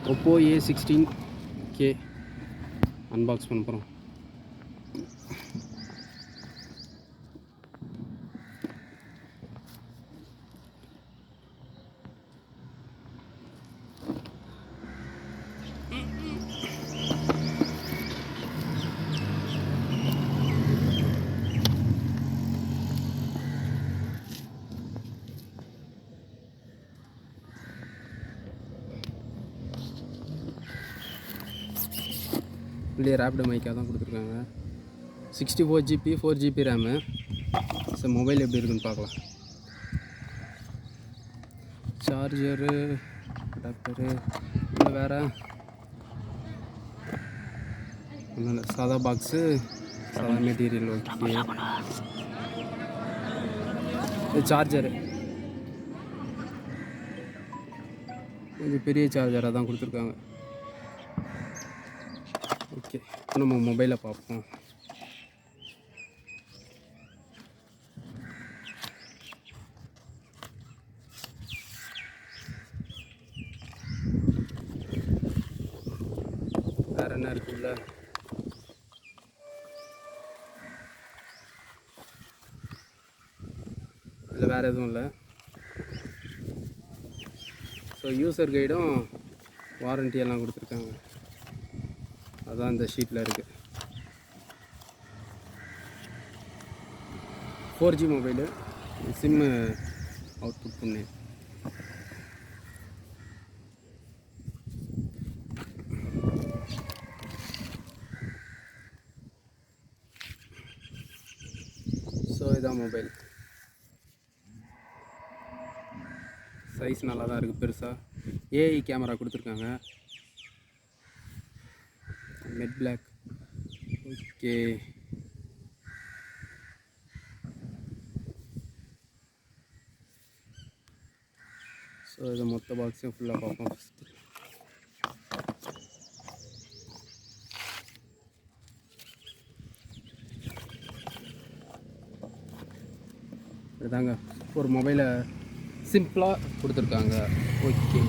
Oppo A16K unbox பண்ண போகிறோம். இல்லையே ரேப்பிடு மைக்காக தான் கொடுத்துருக்காங்க. 64GB 4GB RAM. So mobile எப்படி இருக்குன்னு பார்க்கலாம். சார்ஜரு, அடாப்டரு, இல்லை வேறு ஒன்றும் இல்லை. சாதா பாக்ஸு, சாதா மெட்டீரியல். ஓகே, இது சார்ஜரு கொஞ்சம் பெரிய சார்ஜராக தான் கொடுத்துருக்காங்க. ஓகே, நம்ம மொபைலை பார்ப்போம். வேறு என்ன இருக்குல்ல, இல்லை வேறு எதுவும் இல்லை. ஸோ யூசர் கைடும் வாரண்ட்டி எல்லாம் கொடுத்துருக்காங்க. அதான் இந்த ஷீட்டில் இருக்குது. 4G மொபைலு, சிம்மு அவுட்புட் பண்ணேன். ஸோ இதான் மொபைல். சைஸ் நல்லா தான் இருக்குது, பெருசாக. ஏஐ கேமரா கொடுத்துருக்காங்க, மெட் பிளாக். ஓகே, ஸோ இது மொத்த பாக்ஸையும் ஃபுல்லாக பார்ப்போம் ஃபஸ்ட்டு. இதுதாங்க ஒரு மொபைலை சிம்பிளாக கொடுத்துருக்காங்க. ஓகே.